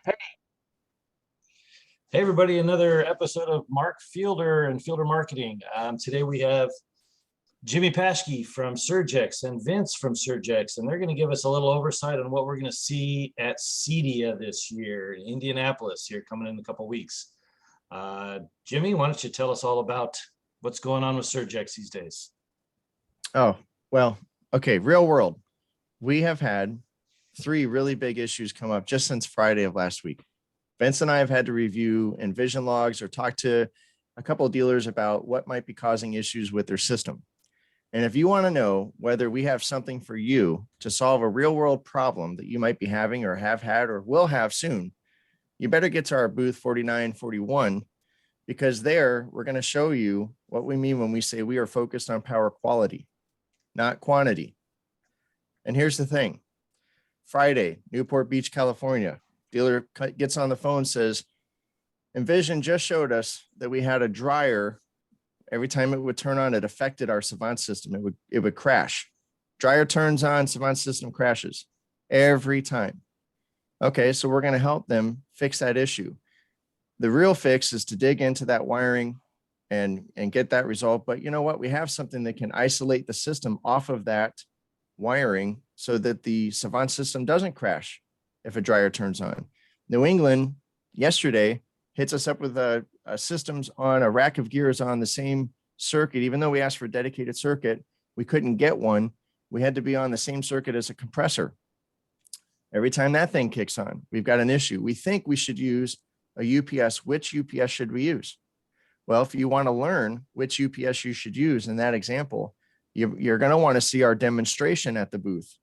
Hey everybody, another episode of Mark Fielder and Fielder Marketing. Today we have Jimmy Paschke from SurgeX and Vince from SurgeX, and they're going to give us a little oversight on what we're going to see at CEDIA this year in Indianapolis here coming in a couple weeks. Jimmy, why don't you tell us all about what's going on with SurgeX these days? Oh, well, okay, real world. We have had three really big issues come up just since Friday of last week. Vince and I have had to review Envision logs or talk to a couple of dealers about what might be causing issues with their system. And if you want to know whether we have something for you to solve a real world problem that you might be having or have had or will have soon, you better get to our booth 4941, because there we're going to show you what we mean when we say we are focused on power quality, not quantity. And here's the thing. Friday, Newport Beach, California. Dealer gets on the phone, says, Envision just showed us that we had a dryer. Every time it would turn on, it affected our Savant system. It would crash. Dryer turns on, Savant system crashes every time. Okay, so we're going to help them fix that issue. The real fix is to dig into that wiring and get that resolved. But you know what? We have something that can isolate the system off of that wiring so that the Savant system doesn't crash if a dryer turns on. New England yesterday hits us up with systems on a rack of gears on the same circuit. Even though we asked for a dedicated circuit, we couldn't get one. We had to be on the same circuit as a compressor. Every time that thing kicks on, we've got an issue. We think we should use a UPS. Which UPS should we use? Well, if you want to learn which UPS you should use in that example, you're going to want to see our demonstration at the booth.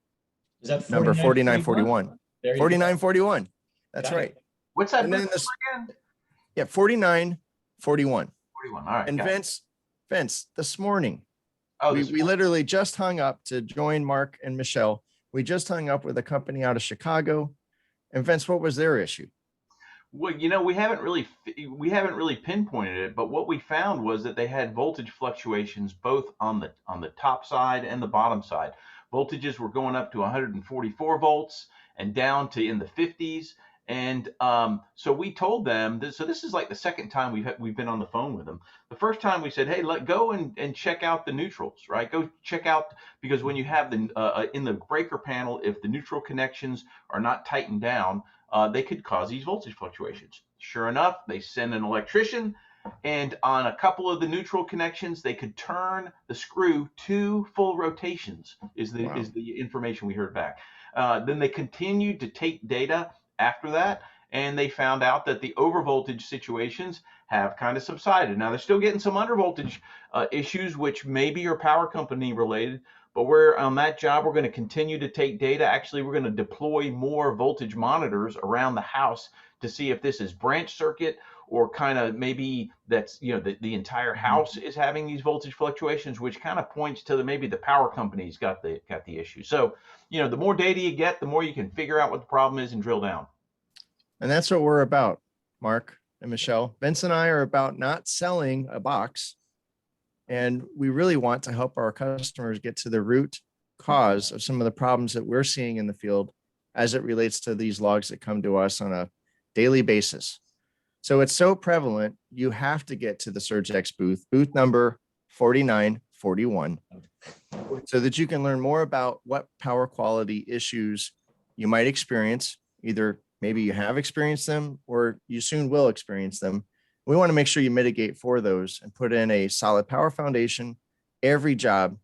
Is that number 4941? 4941. That's right. What's that And then booth again? Yeah, 4941. 41. All right. And Vince, this morning, we literally just hung up to join Mark and Michelle. We just hung up with a company out of Chicago. And Vince, what was their issue? Well, we haven't really pinpointed it, but what we found was that they had voltage fluctuations both on the top side and the bottom side. Voltages were going up to 144 volts and down to in the 50s. And so we told them this. So this is like the second time we've been on the phone with them. The first time we said, hey, go and check out the neutrals, right? Go check out, because when you have the in the breaker panel, if the neutral connections are not tightened down, they could cause these voltage fluctuations. Sure enough, they send an electrician, and on a couple of the neutral connections, they could turn the screw 2 full rotations. Is the information we heard back. Then they continued to take data after that, and they found out that the overvoltage situations have kind of subsided. Now they're still getting some undervoltage issues, which maybe are power company related, but we're on that job. We're going to continue to take data. Actually, we're going to deploy more voltage monitors around the house to see if this is branch circuit or kind of maybe that's, the entire house is having these voltage fluctuations, which kind of points to maybe the power company's got the issue. So, the more data you get, the more you can figure out what the problem is and drill down. And that's what we're about, Mark and Michelle. Vince and I are about not selling a box. And we really want to help our customers get to the root cause of some of the problems that we're seeing in the field as it relates to these logs that come to us on a daily basis. So it's so prevalent, you have to get to the SurgeX booth number 4941, so that you can learn more about what power quality issues you might experience. Either maybe you have experienced them or you soon will experience them. We want to make sure you mitigate for those and put in a solid power foundation every job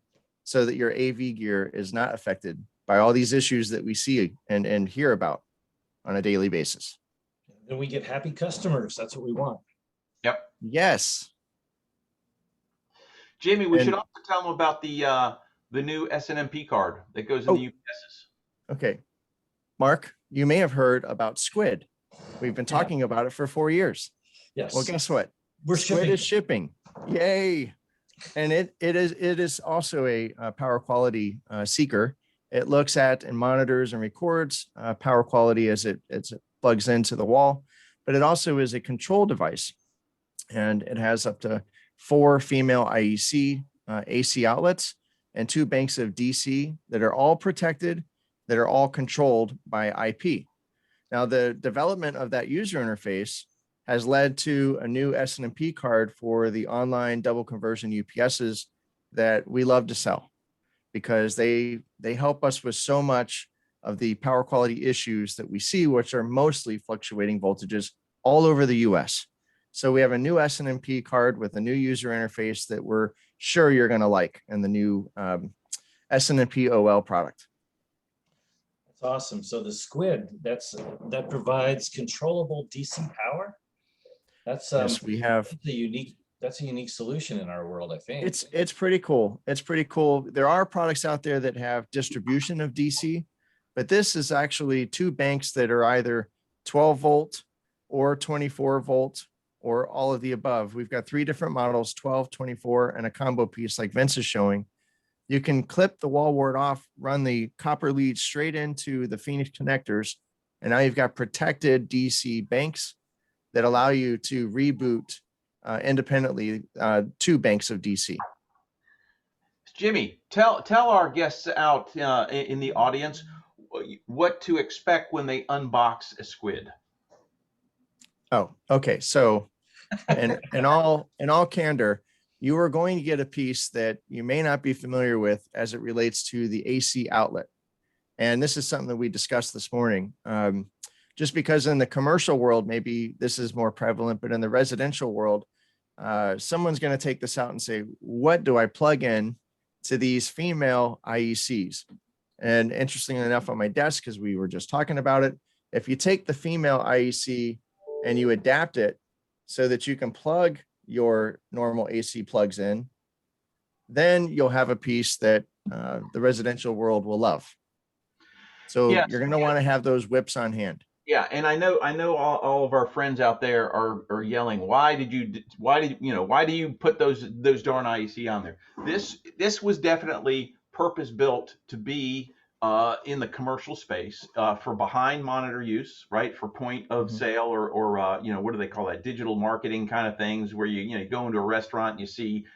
so that your AV gear is not affected by all these issues that we see and hear about on a daily basis. And we get happy customers. That's what we want. Yep. Yes. Jamie, we should also tell them about the new SNMP card that goes in the UPSs. Okay. Mark, you may have heard about Squid. We've been talking about it for 4 years. Yes. Well, guess what? Squid is shipping. Yay. And it is also a power quality seeker. It looks at and monitors and records power quality as it plugs into the wall, but it also is a control device, and it has up to 4 female IEC AC outlets and 2 banks of DC that are all protected, that are all controlled by IP. Now, the development of that user interface has led to a new S&P card for the online double conversion UPSs that we love to sell, because they help us with so much of the power quality issues that we see, which are mostly fluctuating voltages all over the US. So we have a new S&P card with a new user interface that we're sure you're going to like, and the new S&P OL product. That's awesome. So the squid, that provides controllable DC power. That's Yes, we have. That's a unique solution in our world, I think. It's pretty cool. It's pretty cool. There are products out there that have distribution of DC, but this is actually two banks that are either 12 volt or 24 volt or all of the above. We've got 3 different models, 12, 24, and a combo piece like Vince is showing. You can clip the wall wart off, run the copper lead straight into the Phoenix connectors, and now you've got protected DC banks that allow you to reboot independently 2 banks of DC. Jimmy, tell our guests out in the audience what to expect when they unbox a squid. Oh, okay. So, in all candor, you are going to get a piece that you may not be familiar with as it relates to the AC outlet. And this is something that we discussed this morning. Just because in the commercial world, maybe this is more prevalent, but in the residential world, someone's going to take this out and say, what do I plug in to these female IECs? And interestingly enough, on my desk, because we were just talking about it, if you take the female IEC and you adapt it so that you can plug your normal AC plugs in, then you'll have a piece that the residential world will love. So yes, you're going to want to have those whips on hand. Yeah, and I know all of our friends out there are yelling, why do you put those darn IEC on there? This was definitely purpose built to be in the commercial space for behind monitor use, right? For point of sale or what do they call that? Digital marketing kind of things, where you go into a restaurant and you see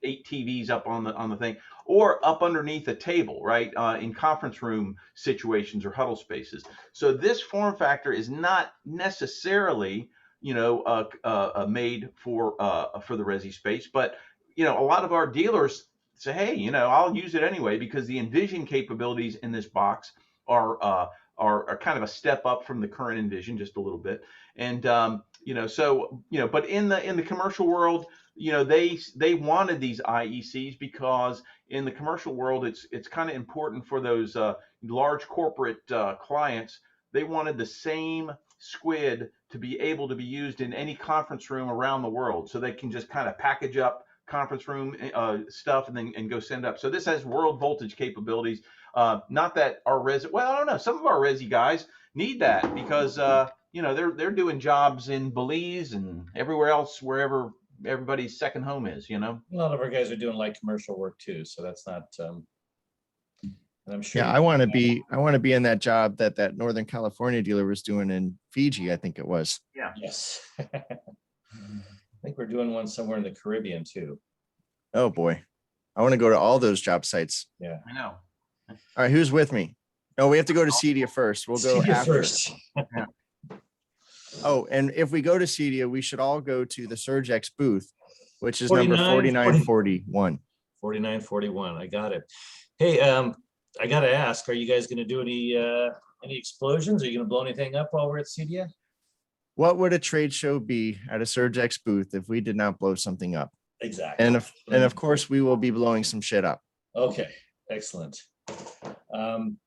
8 TVs up on the thing, or up underneath a table, right? In conference room situations or huddle spaces. So this form factor is not necessarily, made for the resi space, but a lot of our dealers say, hey, I'll use it anyway, because the Envision capabilities in this box are kind of a step up from the current Envision, just a little bit. And but in the commercial world, they wanted these IECs because in the commercial world, it's kind of important for those large corporate clients. They wanted the same squid to be able to be used in any conference room around the world, so they can just kind of package up conference room stuff and go send up. So this has world voltage capabilities. Not that our well, I don't know, some of our resi guys need that because they're doing jobs in Belize and everywhere else, wherever everybody's second home is. A lot of our guys are doing light commercial work too, so that's not and I'm sure. Yeah, I want to be in that job that Northern California dealer was doing in Fiji, I think it was. Yeah. Yes. I think we're doing one somewhere in the Caribbean too. Oh boy, I want to go to all those job sites. Yeah, I know. All right, who's with me? No, we have to go to CEDIA first. We'll go CEDIA after. first. Yeah. Oh, and if we go to CEDIA, we should all go to the SurgeX booth, which is number 4941. 4941. I got it. Hey, I got to ask, are you guys going to do any explosions? Are you going to blow anything up while we're at CEDIA? What would a trade show be at a SurgeX booth if we did not blow something up? Exactly. And of course, we will be blowing some shit up. Okay, excellent.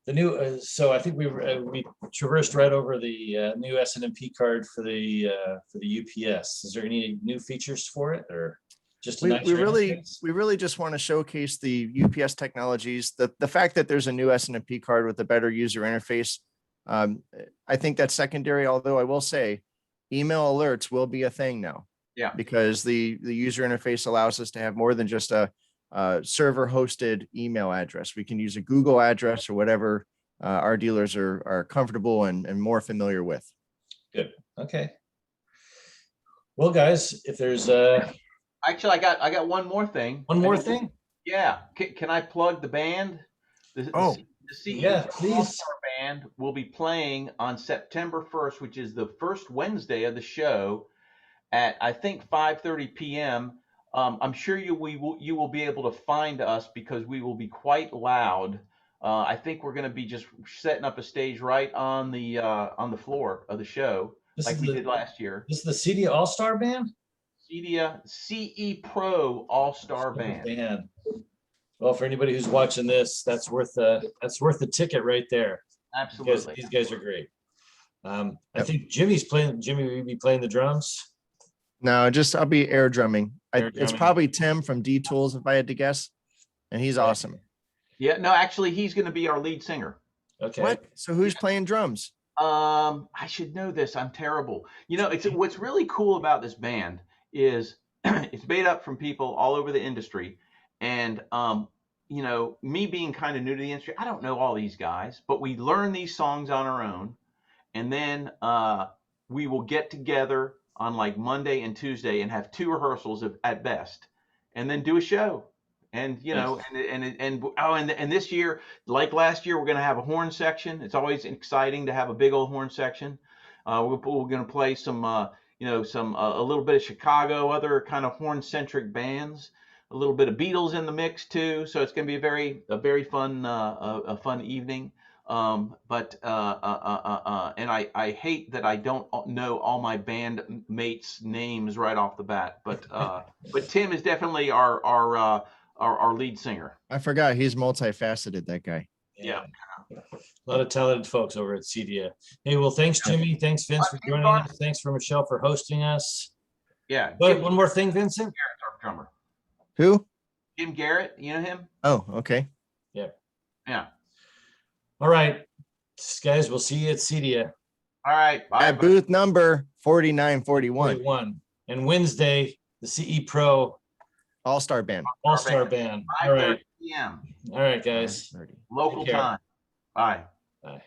The new, so I think we traversed right over the new S&P card for the UPS. Is there any new features for it, or just a nice we really just want to showcase the UPS technologies. The fact that there's a new S&P card with a better user interface, I think that's secondary. Although I will say, email alerts will be a thing now. Yeah, because the user interface allows us to have more than just a server hosted email address. We can use a Google address or whatever our dealers are comfortable and more familiar with. Good. Okay. Well, guys, if there's actually, I got one more thing. One more thing? Yeah. Can I plug the band? The CE Yeah, please. All-Star Band will be playing on September 1st, which is the first Wednesday of the show at, I think, 5:30 p.m. I'm sure you will be able to find us because we will be quite loud. I think we're going to be just setting up a stage right on the floor of the show, like we did last year. This is the CEDIA All-Star Band? CEDIA CE Pro All-Star Band. Well, for anybody who's watching this, that's worth the ticket right there. Absolutely. These guys are great. I think Jimmy, will be playing the drums. No, just I'll be air drumming. It's drumming. probably Tim from D Tools, if I had to guess, and he's awesome. Yeah, no, actually, he's going to be our lead singer. Okay. What? So who's playing drums? I should know this. I'm terrible. You know, what's really cool about this band is it's made up from people all over the industry, and you know, me being kind of new to the industry, I don't know all these guys, but we learn these songs on our own, and then we will get together on like Monday and Tuesday and have 2 rehearsals at best, and then do a show. And you know, and this year, like last year, we're going to have a horn section. It's always exciting to have a big old horn section. We're going to play some, you know, a little bit of Chicago, other kind of horn centric bands, a little bit of Beatles in the mix too. So it's going to be a very fun, a fun evening. And I hate that I don't know all my band mates' names right off the bat, but Tim is definitely our lead singer. I forgot he's multifaceted, that guy. Yeah. A lot of talented folks over at CEDIA. Hey, well, thanks, Jimmy. Thanks, Vince, for joining us. Thanks for Michelle for hosting us. Yeah. But one more thing, Vincent. Garrett's our drummer. Who? Jim Garrett, you know him? Oh, okay. Yeah. Yeah. All right, guys, we'll see you at CEDIA. All right. Bye. At booth number 4941. 41. And Wednesday, the CE Pro All-Star Band. All-Star Band. All right. 5:30 p.m. All right, guys. Local Take care. time. Bye. Bye.